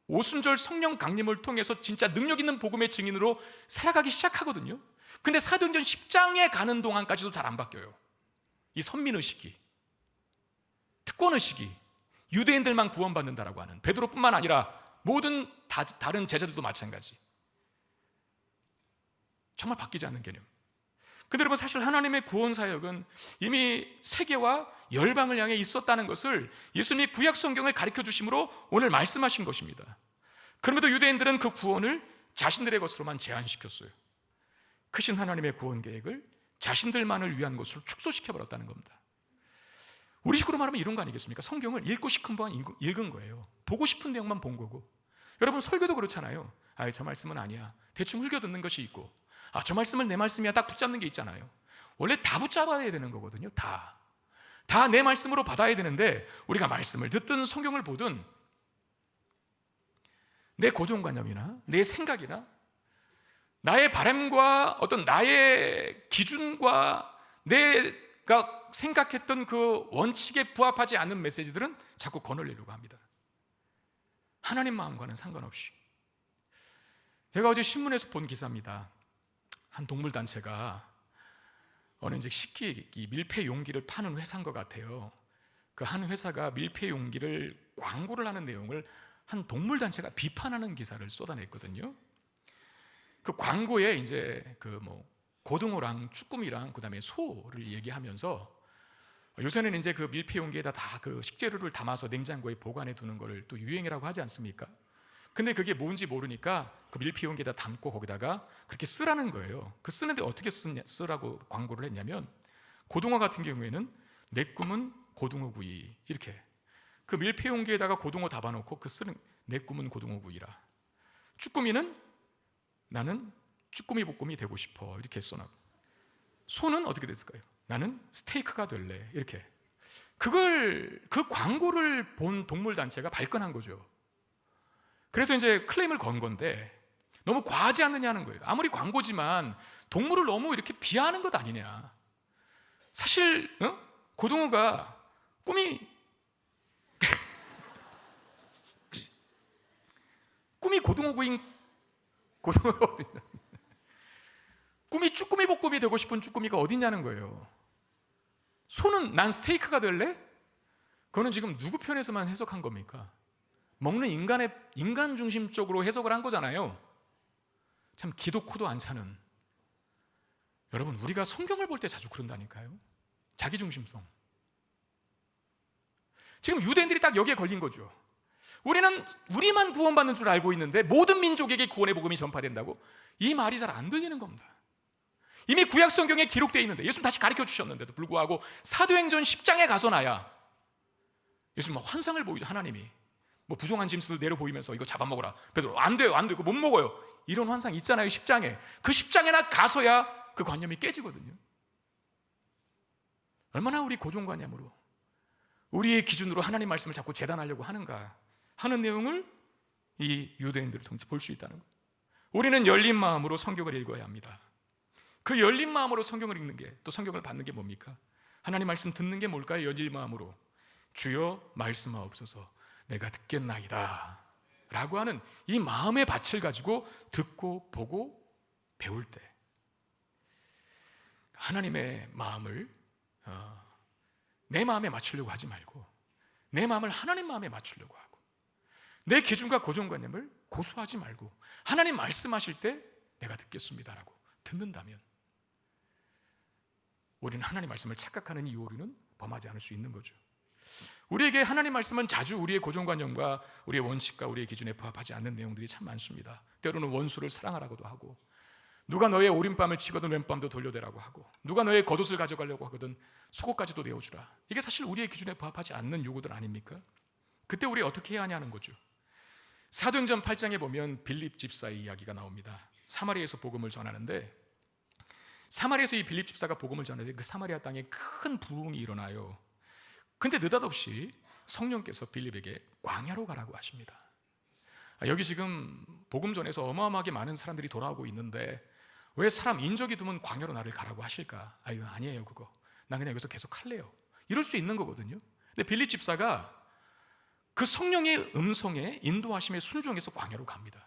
오순절 성령 강림을 통해서 진짜 능력 있는 복음의 증인으로 살아가기 시작하거든요. 근데 사도행전 10장에 가는 동안까지도 잘 안 바뀌어요. 이 선민의식이, 특권의식이, 유대인들만 구원받는다라고 하는, 베드로뿐만 아니라 모든 다른 제자들도 마찬가지, 정말 바뀌지 않는 개념. 근데 여러분, 사실 하나님의 구원 사역은 이미 세계와 열방을 향해 있었다는 것을 예수님이 구약 성경을 가르쳐 주심으로 오늘 말씀하신 것입니다. 그럼에도 유대인들은 그 구원을 자신들의 것으로만 제한시켰어요. 크신 하나님의 구원 계획을 자신들만을 위한 것으로 축소시켜버렸다는 겁니다. 우리식으로 말하면 이런 거 아니겠습니까? 성경을 읽고 싶은 번 읽은 거예요. 보고 싶은 내용만 본 거고. 여러분, 설교도 그렇잖아요. 저 말씀은 아니야. 대충 흘겨 듣는 것이 있고, 저 말씀은 내 말씀이야, 딱 붙잡는 게 있잖아요. 원래 다 붙잡아야 되는 거거든요. 다 내 말씀으로 받아야 되는데, 우리가 말씀을 듣든 성경을 보든 내 고정관념이나 내 생각이나 나의 바람과 어떤 나의 기준과 내가 생각했던 그 원칙에 부합하지 않는 메시지들은 자꾸 거느리려고 합니다. 하나님 마음과는 상관없이. 제가 어제 신문에서 본 기사입니다. 한 동물단체가 어느 이제 식기 밀폐 용기를 파는 회사인 것 같아요. 그 한 회사가 밀폐 용기를 광고를 하는 내용을 한 동물단체가 비판하는 기사를 쏟아냈거든요. 그 광고에 이제 고등어랑 쭈꾸미랑 그다음에 소를 얘기하면서, 요새는 이제 그 밀폐 용기에다 다 그 식재료를 담아서 냉장고에 보관해 두는 거를 또 유행이라고 하지 않습니까? 근데 그게 뭔지 모르니까 그 밀폐 용기에다 담고 거기다가 그렇게 쓰라는 거예요. 그 쓰는데 어떻게 쓰라고 광고를 했냐면, 고등어 같은 경우에는 내 꿈은 고등어 구이, 이렇게 그 밀폐 용기에다가 고등어 담아놓고 그 쓰는 내 꿈은 고등어 구이라. 쭈꾸미는 나는 쭈꾸미 볶음이 되고 싶어, 이렇게 써놔. 소는 어떻게 됐을까요? 나는 스테이크가 될래, 이렇게. 그 광고를 본 동물 단체가 발끈한 거죠. 그래서 이제 클레임을 건 건데 너무 과하지 않느냐는 거예요. 아무리 광고지만 동물을 너무 이렇게 비하하는 것 아니냐. 사실 고등어가 꿈이 고등어 구인 고등어가 어딨냐. 꿈이 쭈꾸미 볶음이 되고 싶은 쭈꾸미가 어딨냐는 거예요. 소는 난 스테이크가 될래? 그거는 지금 누구 편에서만 해석한 겁니까? 먹는 인간 중심적으로 해석을 한 거잖아요. 참 기도 코도 안 차는. 여러분, 우리가 성경을 볼 때 자주 그런다니까요. 자기중심성. 지금 유대인들이 딱 여기에 걸린 거죠. 우리는 우리만 구원받는 줄 알고 있는데 모든 민족에게 구원의 복음이 전파된다고? 이 말이 잘 안 들리는 겁니다. 이미 구약 성경에 기록되어 있는데, 예수님 다시 가르쳐 주셨는데도 불구하고 사도행전 10장에 가서 나야 예수님 환상을 보이죠. 하나님이 부정한 짐승을 내려 보이면서 이거 잡아먹어라. 베드로, 안 돼요, 안 돼요, 못 먹어요. 이런 환상 있잖아요. 10장에. 그 10장에나 가서야 그 관념이 깨지거든요. 얼마나 우리 고정관념으로, 우리의 기준으로 하나님 말씀을 자꾸 재단하려고 하는가 하는 내용을 이 유대인들을 통해서 볼 수 있다는 거예요. 우리는 열린 마음으로 성경을 읽어야 합니다. 그 열린 마음으로 성경을 읽는 게, 또 성경을 받는 게 뭡니까? 하나님 말씀 듣는 게 뭘까요? 열린 마음으로 주여 말씀하옵소서 내가 듣겠나이다 라고 하는 이 마음의 밭을 가지고 듣고 보고 배울 때 하나님의 마음을 내 마음에 맞추려고 하지 말고 내 마음을 하나님 마음에 맞추려고 하고 내 기준과 고정관념을 고수하지 말고 하나님 말씀하실 때 내가 듣겠습니다라고 듣는다면 우리는 하나님 말씀을 착각하는 이 오류는 범하지 않을 수 있는 거죠. 우리에게 하나님 말씀은 자주 우리의 고정관념과 우리의 원칙과 우리의 기준에 부합하지 않는 내용들이 참 많습니다. 때로는 원수를 사랑하라고도 하고, 누가 너의 오른밤을 치거든 왼밤도 돌려대라고 하고, 누가 너의 겉옷을 가져가려고 하거든 속옷까지도 내어주라. 이게 사실 우리의 기준에 부합하지 않는 요구들 아닙니까? 그때 우리 어떻게 해야 하냐는 거죠. 사도행전 8장에 보면 빌립 집사의 이야기가 나옵니다. 사마리아에서 복음을 전하는데, 사마리아에서 이 빌립 집사가 복음을 전하는데 그 사마리아 땅에 큰 부흥이 일어나요. 근데 느닷없이 성령께서 빌립에게 광야로 가라고 하십니다. 여기 지금 복음 전에서 어마어마하게 많은 사람들이 돌아오고 있는데 왜 사람 인적이 드문 광야로 나를 가라고 하실까? 이거 아니에요, 그거. 난 그냥 여기서 계속 할래요. 이럴 수 있는 거거든요. 근데 빌립 집사가 그 성령의 음성에 인도하심에 순종해서 광야로 갑니다.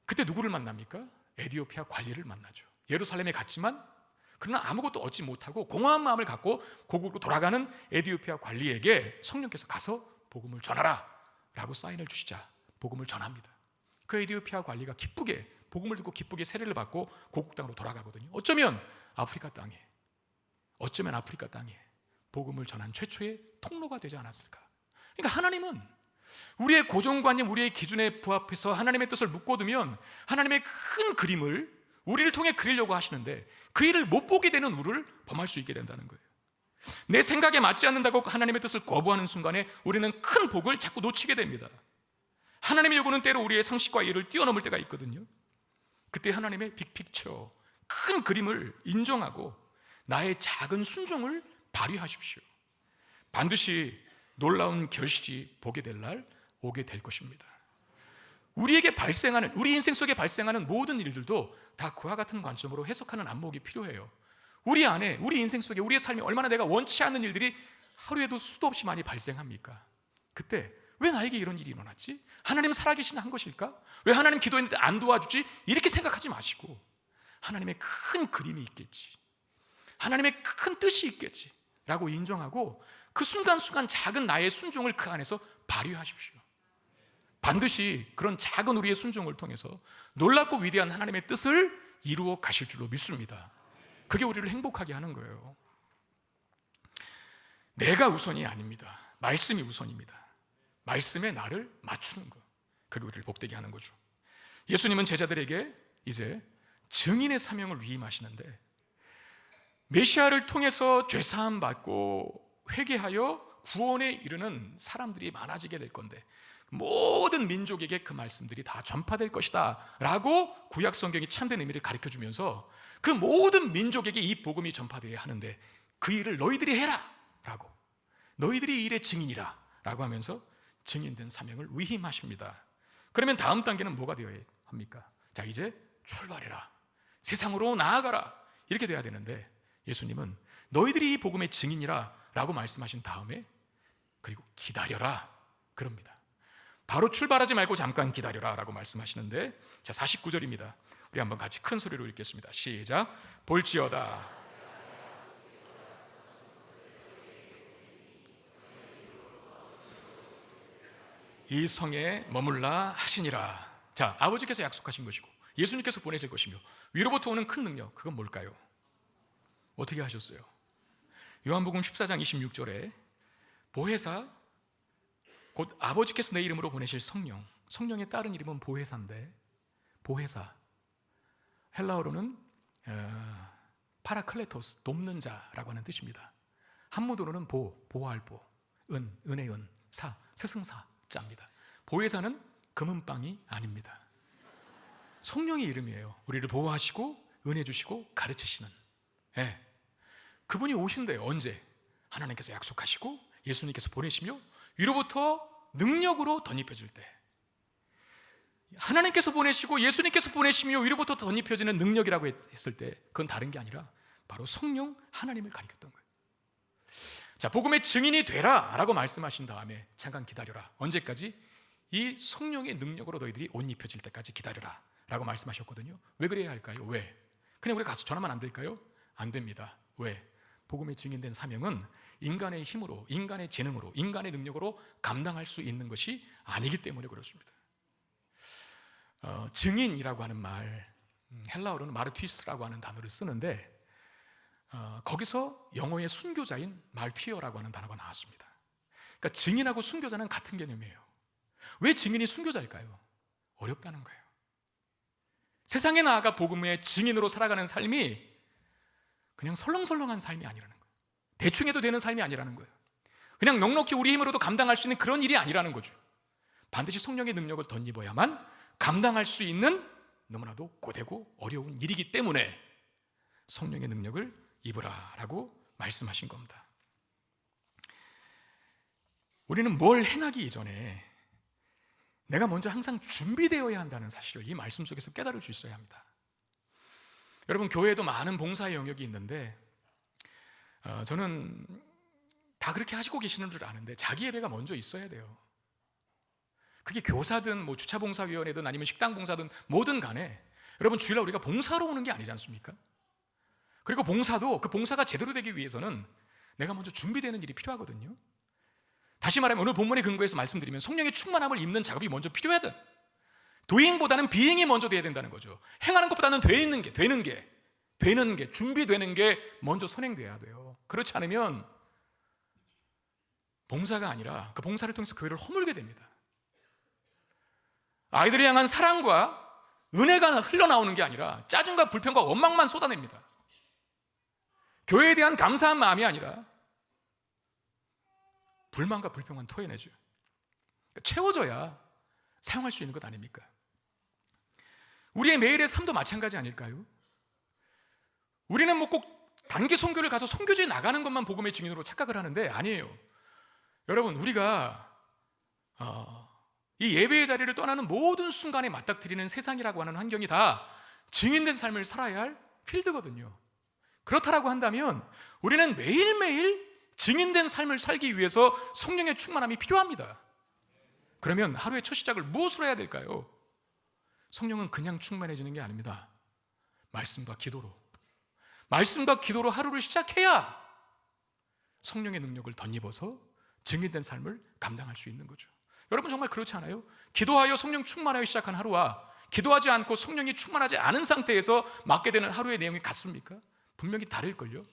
그때 누구를 만납니까? 에디오피아 관리를 만나죠. 예루살렘에 갔지만 그러나 아무것도 얻지 못하고 공허한 마음을 갖고 고국으로 돌아가는 에디오피아 관리에게 성령께서 가서 복음을 전하라 라고 사인을 주시자 복음을 전합니다. 그 에디오피아 관리가 기쁘게 복음을 듣고 기쁘게 세례를 받고 고국 땅으로 돌아가거든요. 어쩌면 아프리카 땅에 복음을 전한 최초의 통로가 되지 않았을까. 그러니까 하나님은 우리의 고정관념, 우리의 기준에 부합해서 하나님의 뜻을 묶어두면 하나님의 큰 그림을 우리를 통해 그리려고 하시는데 그 일을 못 보게 되는 우를 범할 수 있게 된다는 거예요. 내 생각에 맞지 않는다고 하나님의 뜻을 거부하는 순간에 우리는 큰 복을 자꾸 놓치게 됩니다. 하나님의 요구는 때로 우리의 상식과 이해를 뛰어넘을 때가 있거든요. 그때 하나님의 빅픽처, 큰 그림을 인정하고 나의 작은 순종을 발휘하십시오. 반드시 놀라운 결실이 보게 될 날 오게 될 것입니다. 우리에게 발생하는, 우리 인생 속에 발생하는 모든 일들도 다 그와 같은 관점으로 해석하는 안목이 필요해요. 우리 안에, 우리 인생 속에, 우리의 삶에 얼마나 내가 원치 않는 일들이 하루에도 수도 없이 많이 발생합니까? 그때 왜 나에게 이런 일이 일어났지? 하나님 살아계신 한 것일까? 왜 하나님 기도했는데 안 도와주지? 이렇게 생각하지 마시고 하나님의 큰 그림이 있겠지, 하나님의 큰 뜻이 있겠지 라고 인정하고 그 순간순간 작은 나의 순종을 그 안에서 발휘하십시오. 반드시 그런 작은 우리의 순종을 통해서 놀랍고 위대한 하나님의 뜻을 이루어 가실 줄로 믿습니다. 그게 우리를 행복하게 하는 거예요. 내가 우선이 아닙니다. 말씀이 우선입니다. 말씀에 나를 맞추는 것, 그게 우리를 복되게 하는 거죠. 예수님은 제자들에게 이제 증인의 사명을 위임하시는데 메시아를 통해서 죄사함 받고 회개하여 구원에 이르는 사람들이 많아지게 될 건데, 모든 민족에게 그 말씀들이 다 전파될 것이다 라고 구약 성경이 참된 의미를 가르쳐 주면서 그 모든 민족에게 이 복음이 전파되어야 하는데 그 일을 너희들이 해라 라고, 너희들이 이 일의 증인이라 라고 하면서 증인된 사명을 위임하십니다. 그러면 다음 단계는 뭐가 되어야 합니까? 자, 이제 출발해라, 세상으로 나아가라, 이렇게 돼야 되는데 예수님은 너희들이 이 복음의 증인이라 라고 말씀하신 다음에 그리고 기다려라 그럽니다. 바로 출발하지 말고 잠깐 기다려라 라고 말씀하시는데, 자, 49절입니다. 우리 한번 같이 큰 소리로 읽겠습니다. 시작. 볼지어다 이 성에 머물라 하시니라. 자, 아버지께서 약속하신 것이고 예수님께서 보내실 것이며 위로부터 오는 큰 능력, 그건 뭘까요? 어떻게 하셨어요? 요한복음 14장 26절에 보혜사, 곧 아버지께서 내 이름으로 보내실 성령, 성령의 다른 이름은 보혜사인데, 보혜사 헬라어로는 파라클레토스, 돕는 자라고 하는 뜻입니다. 한문으로는 보호할 보, 은혜의 은, 사, 스승사 자입니다. 보혜사는 금은방이 아닙니다. 성령의 이름이에요. 우리를 보호하시고 은혜 주시고 가르치시는, 그분이 오신대요. 언제? 하나님께서 약속하시고 예수님께서 보내시며 위로부터 능력으로 덧입혀질 때, 하나님께서 보내시고 예수님께서 보내시며 위로부터 덧입혀지는 능력이라고 했을 때 그건 다른 게 아니라 바로 성령 하나님을 가리켰던 거예요. 자, 복음의 증인이 되라 라고 말씀하신 다음에 잠깐 기다려라. 언제까지? 이 성령의 능력으로 너희들이 옷 입혀질 때까지 기다려라 라고 말씀하셨거든요. 왜 그래야 할까요? 왜? 그냥 우리 가서 전하면 안 될까요? 안 됩니다. 왜? 복음의 증인된 사명은 인간의 힘으로, 인간의 재능으로, 인간의 능력으로 감당할 수 있는 것이 아니기 때문에 그렇습니다. 증인이라고 하는 말, 헬라어로는 마르티스라고 하는 단어를 쓰는데 거기서 영어의 순교자인 말티어라고 하는 단어가 나왔습니다. 그러니까 증인하고 순교자는 같은 개념이에요. 왜 증인이 순교자일까요? 어렵다는 거예요. 세상에 나아가 복음의 증인으로 살아가는 삶이 그냥 설렁설렁한 삶이 아니라는 거예요. 대충 해도 되는 삶이 아니라는 거예요. 그냥 넉넉히 우리 힘으로도 감당할 수 있는 그런 일이 아니라는 거죠. 반드시 성령의 능력을 덧입어야만 감당할 수 있는 너무나도 고되고 어려운 일이기 때문에 성령의 능력을 입으라라고 말씀하신 겁니다. 우리는 뭘 행하기 이전에 내가 먼저 항상 준비되어야 한다는 사실을 이 말씀 속에서 깨달을 수 있어야 합니다. 여러분, 교회에도 많은 봉사의 영역이 있는데 저는 다 그렇게 하시고 계시는 줄 아는데 자기 예배가 먼저 있어야 돼요. 그게 교사든 뭐 주차봉사위원회든 아니면 식당봉사든 뭐든 간에 여러분, 주일날 우리가 봉사로 오는 게 아니지 않습니까? 그리고 봉사도 그 봉사가 제대로 되기 위해서는 내가 먼저 준비되는 일이 필요하거든요. 다시 말하면 오늘 본문의 근거에서 말씀드리면 성령의 충만함을 입는 작업이 먼저 필요하든, 도잉보다는 비잉이 먼저 돼야 된다는 거죠. 행하는 것보다는 되는 게 준비되는 게 먼저 선행돼야 돼요. 그렇지 않으면 봉사가 아니라 그 봉사를 통해서 교회를 허물게 됩니다. 아이들을 향한 사랑과 은혜가 흘러나오는 게 아니라 짜증과 불평과 원망만 쏟아냅니다. 교회에 대한 감사한 마음이 아니라 불만과 불평만 토해내죠. 그러니까 채워져야 사용할 수 있는 것 아닙니까? 우리의 매일의 삶도 마찬가지 아닐까요? 우리는 뭐 꼭 단기 선교를 가서 선교지에 나가는 것만 복음의 증인으로 착각을 하는데 아니에요. 여러분, 우리가 이 예배의 자리를 떠나는 모든 순간에 맞닥뜨리는 세상이라고 하는 환경이 다 증인된 삶을 살아야 할 필드거든요. 그렇다라고 한다면 우리는 매일매일 증인된 삶을 살기 위해서 성령의 충만함이 필요합니다. 그러면 하루의 첫 시작을 무엇으로 해야 될까요? 성령은 그냥 충만해지는 게 아닙니다. 말씀과 기도로 하루를 시작해야 성령의 능력을 덧입어서 증인된 삶을 감당할 수 있는 거죠. 여러분, 정말 그렇지 않아요? 기도하여 성령 충만하여 시작한 하루와 기도하지 않고 성령이 충만하지 않은 상태에서 맞게 되는 하루의 내용이 같습니까? 분명히 다를걸요.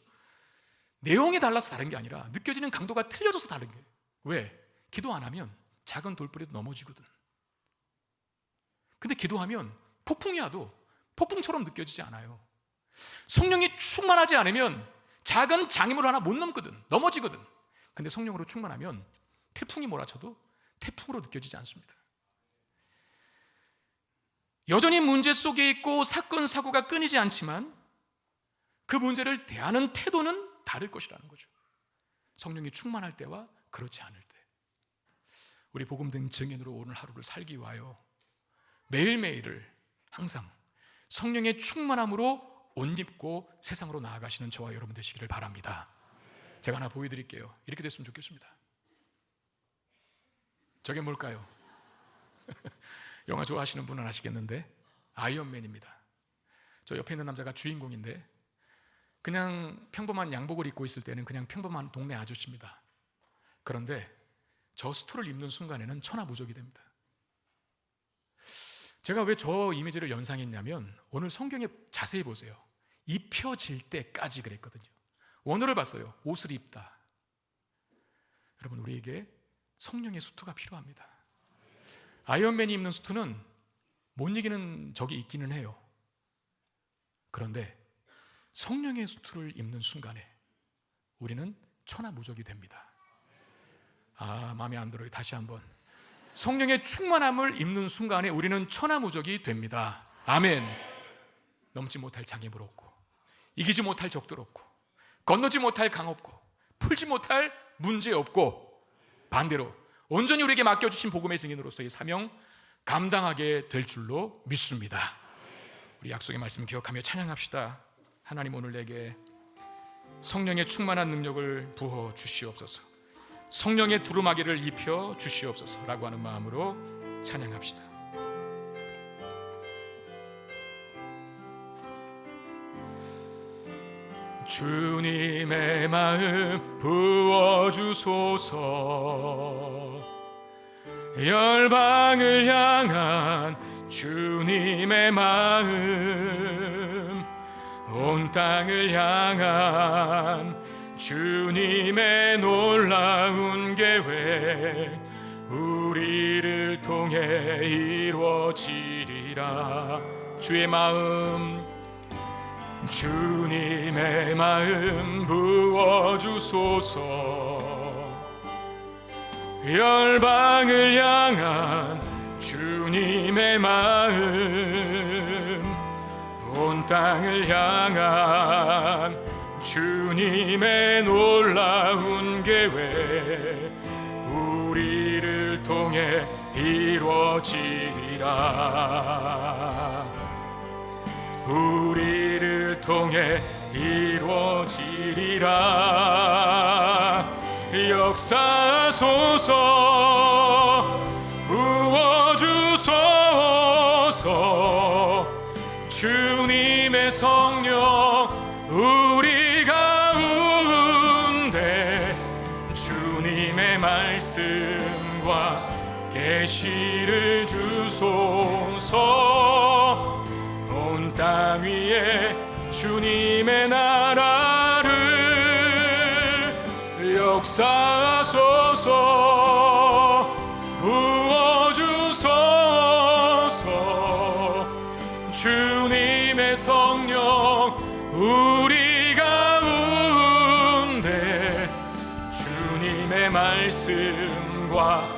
내용이 달라서 다른 게 아니라 느껴지는 강도가 틀려져서 다른 거예요. 왜? 기도 안 하면 작은 돌뿌리도 넘어지거든. 근데 기도하면 폭풍이 와도 폭풍처럼 느껴지지 않아요. 성령이 충만하지 않으면 작은 장애물 하나 못 넘거든, 넘어지거든. 근데 성령으로 충만하면 태풍이 몰아쳐도 태풍으로 느껴지지 않습니다. 여전히 문제 속에 있고 사건 사고가 끊이지 않지만 그 문제를 대하는 태도는 다를 것이라는 거죠. 성령이 충만할 때와 그렇지 않을 때. 우리 복음된 증인으로 오늘 하루를 살기 위하여 매일매일을 항상 성령의 충만함으로 옷 입고 세상으로 나아가시는 저와 여러분 되시기를 바랍니다. 제가 하나 보여드릴게요. 이렇게 됐으면 좋겠습니다. 저게 뭘까요? 영화 좋아하시는 분은 아시겠는데 아이언맨입니다. 저 옆에 있는 남자가 주인공인데 그냥 평범한 양복을 입고 있을 때는 그냥 평범한 동네 아저씨입니다. 그런데 저 수트를 입는 순간에는 천하무적이 됩니다. 제가 왜 저 이미지를 연상했냐면 오늘 성경에 자세히 보세요. 입혀질 때까지 그랬거든요. 원어를 봤어요. 옷을 입다. 여러분, 우리에게 성령의 수트가 필요합니다. 아이언맨이 입는 수트는 못 이기는 적이 있기는 해요. 그런데 성령의 수트를 입는 순간에 우리는 천하무적이 됩니다. 마음에 안 들어요. 다시 한번. 성령의 충만함을 입는 순간에 우리는 천하무적이 됩니다. 아멘. 넘지 못할 장애물 없고, 이기지 못할 적들 없고, 건너지 못할 강 없고, 풀지 못할 문제 없고, 반대로 온전히 우리에게 맡겨주신 복음의 증인으로서의 사명 감당하게 될 줄로 믿습니다. 우리 약속의 말씀 기억하며 찬양합시다. 하나님, 오늘 내게 성령의 충만한 능력을 부어 주시옵소서, 성령의 두루마기를 입혀 주시옵소서라고 하는 마음으로 찬양합시다. 주님의 마음 부어주소서, 열방을 향한 주님의 마음, 온 땅을 향한 주님의 놀라운 계획, 우리를 통해 이루어지리라. 주의 마음, 주님의 마음 부어주소서, 열방을 향한 주님의 마음, 온 땅을 향한 주님의 놀라운 계획, 우리를 통해 이루어지리라. 우리를 통해 이루어지리라. 역사하소서, 부어주소서, 주님의 성령 우리 가운데, 주님의 말씀과 계시를 주소서, 온 땅 위에 주님의 나라를 역사하소서, 부어주소서, 주님의 성령 우리 가운데, 주님의 말씀과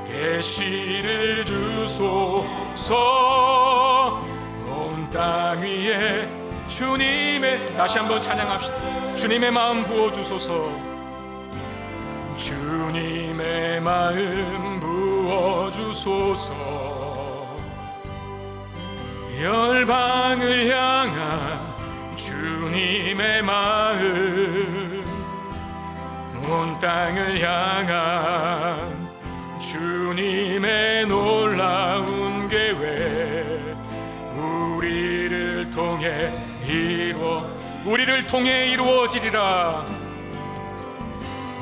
계시를 주소서, 온 땅 위에 주님의, 다시 한번 찬양합시다. 주님의 마음 부어주소서, 주님의 마음 부어주소서, 열방을 향한 주님의 마음, 온 땅을 향한 주님의 놀라운 계획, 우리를 통해 이루어지리라.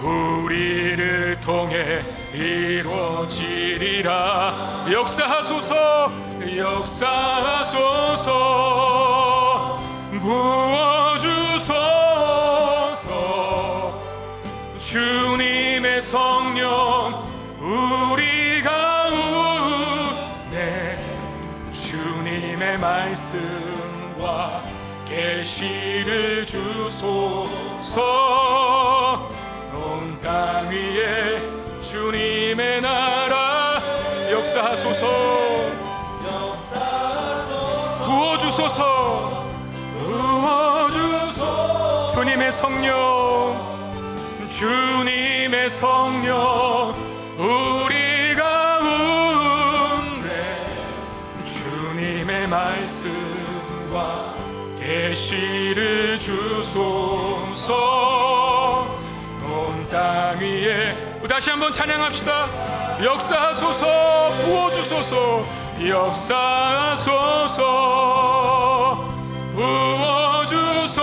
우리를 통해 이루어지리라. 역사하소서, 역사하소서, 부어주소서, 주님의 성령 우리 가운데, 주님의 말씀과 계시를 주소서. 온 땅 위에 주님의 나라 역사하소서. 부어주소서. 부어주소서. 주님의 성령, 주님의 성령 우리 가운데 주님의 말씀과 계시를 주소서. 온 땅 위에 다시 한번 찬양합시다. 역사하소서. 부어주소서. 역사하소서. 부어주소서.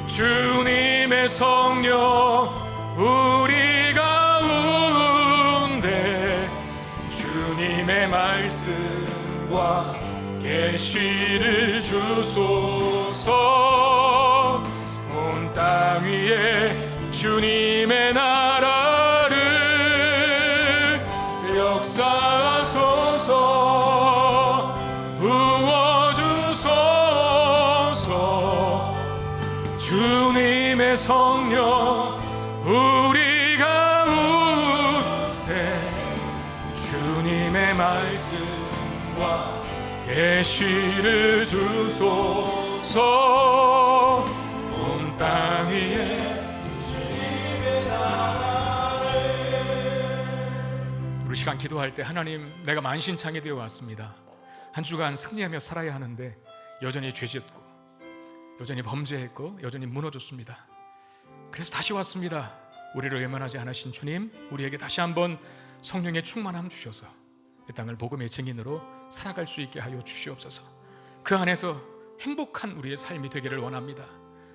주님의 성령 우리 가운데 주님의 말씀과 계시를 주소서. 온 땅 위에 주님의 나라를 역사하소서. 부어주소서. 주님의 성령 우리 가운데 주님의 말씀과 계시를 주소서. 온 땅 위에 주님의 나라를. 우리 시간 기도할 때 하나님, 내가 만신창이 되어 왔습니다. 한 주간 승리하며 살아야 하는데 여전히 죄짓고 여전히 범죄했고 여전히 무너졌습니다. 그래서 다시 왔습니다. 우리를 외면하지 않으신 주님, 우리에게 다시 한번 성령의 충만함 주셔서 이 땅을 복음의 증인으로 살아갈 수 있게 하여 주시옵소서. 그 안에서 행복한 우리의 삶이 되기를 원합니다.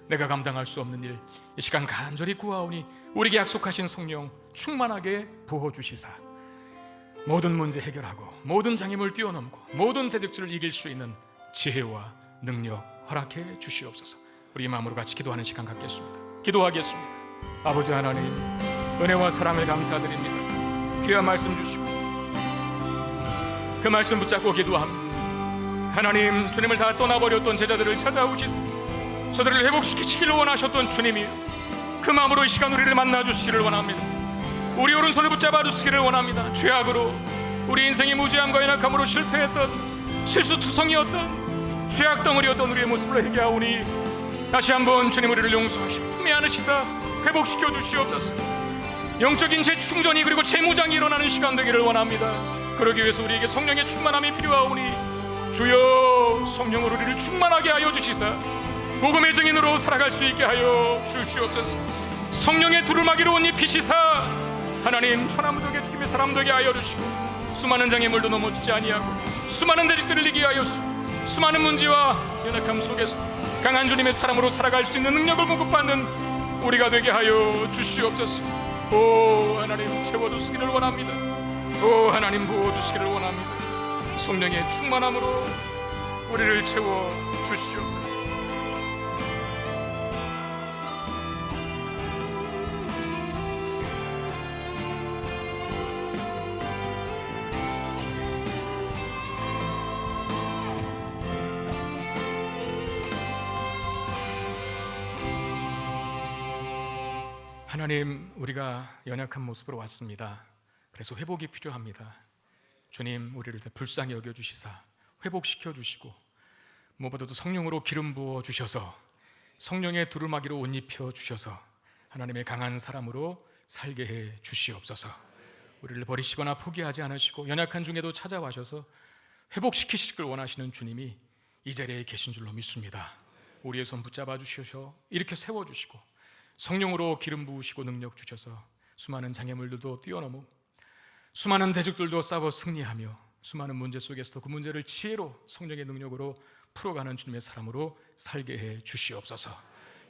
내가 감당할 수 없는 일, 이 시간 간절히 구하오니 우리에게 약속하신 성령 충만하게 부어주시사 모든 문제 해결하고 모든 장애물 뛰어넘고 모든 대적들을 이길 수 있는 지혜와 능력 허락해 주시옵소서. 우리 마음으로 같이 기도하는 시간 갖겠습니다. 기도하겠습니다. 아버지 하나님, 은혜와 사랑을 감사드립니다. 귀한 말씀 주시고 그 말씀 붙잡고 기도합니다. 하나님, 주님을 다 떠나버렸던 제자들을 찾아오시사 저들을 회복시키시기를 원하셨던 주님이 그 마음으로 이 시간 우리를 만나주시기를 원합니다. 우리 오른손을 붙잡아 주시기를 원합니다. 죄악으로 우리 인생의 무지함과 연약함으로 실패했던 실수투성이었던 죄악 덩어리였던 우리의 모습을 회개하오니 다시 한번 주님 우리를 용서하시고 품에 안으시사 회복시켜 주시옵소서. 영적인 재충전이 그리고 재무장이 일어나는 시간 되기를 원합니다. 그러기 위해서 우리에게 성령의 충만함이 필요하오니 주여, 성령으로 우리를 충만하게 하여 주시사 복음의 증인으로 살아갈 수 있게 하여 주시옵소서. 성령의 두루마기로 옷 입히시사 하나님, 천하무적의 주님의 사람 되게 하여 주시고 수많은 장애물도 넘어지지 아니하고 수많은 대적들을 이기게 하여 수많은 문제와 연약함 속에서 강한 주님의 사람으로 살아갈 수 있는 능력을 공급받는 우리가 되게 하여 주시옵소서. 오 하나님, 채워주시기를 원합니다. 오 하나님, 부어주시기를 원합니다. 성령의 충만함으로 우리를 채워 주시옵소서. 하나님, 우리가 연약한 모습으로 왔습니다. 그래서 회복이 필요합니다. 주님, 우리를 불쌍히 여겨주시사 회복시켜 주시고 무엇보다도 성령으로 기름 부어 주셔서 성령의 두루마기로 옷 입혀 주셔서 하나님의 강한 사람으로 살게 해 주시옵소서. 우리를 버리시거나 포기하지 않으시고 연약한 중에도 찾아와셔서 회복시키시길 원하시는 주님이 이 자리에 계신 줄로 믿습니다. 우리의 손 붙잡아 주셔서 이렇게 세워주시고 성령으로 기름 부으시고 능력 주셔서 수많은 장애물들도 뛰어넘어 수많은 대적들도 싸워 승리하며 수많은 문제 속에서도 그 문제를 지혜로 성령의 능력으로 풀어가는 주님의 사람으로 살게 해 주시옵소서.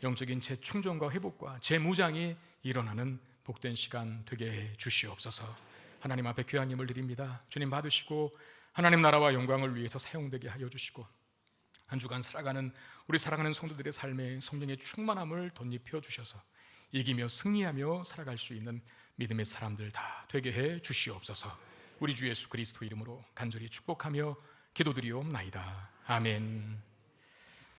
영적인 재충전과 회복과 재무장이 일어나는 복된 시간 되게 해 주시옵소서. 하나님 앞에 귀한 힘을 드립니다. 주님 받으시고 하나님 나라와 영광을 위해서 사용되게 하여 주시고 한 주간 살아가는 우리 사랑하는 성도들의 삶에 성령의 충만함을 덧입혀 주셔서 이기며 승리하며 살아갈 수 있는 믿음의 사람들 다 되게 해 주시옵소서. 우리 주 예수 그리스도 이름으로 간절히 축복하며 기도드리옵나이다. 아멘.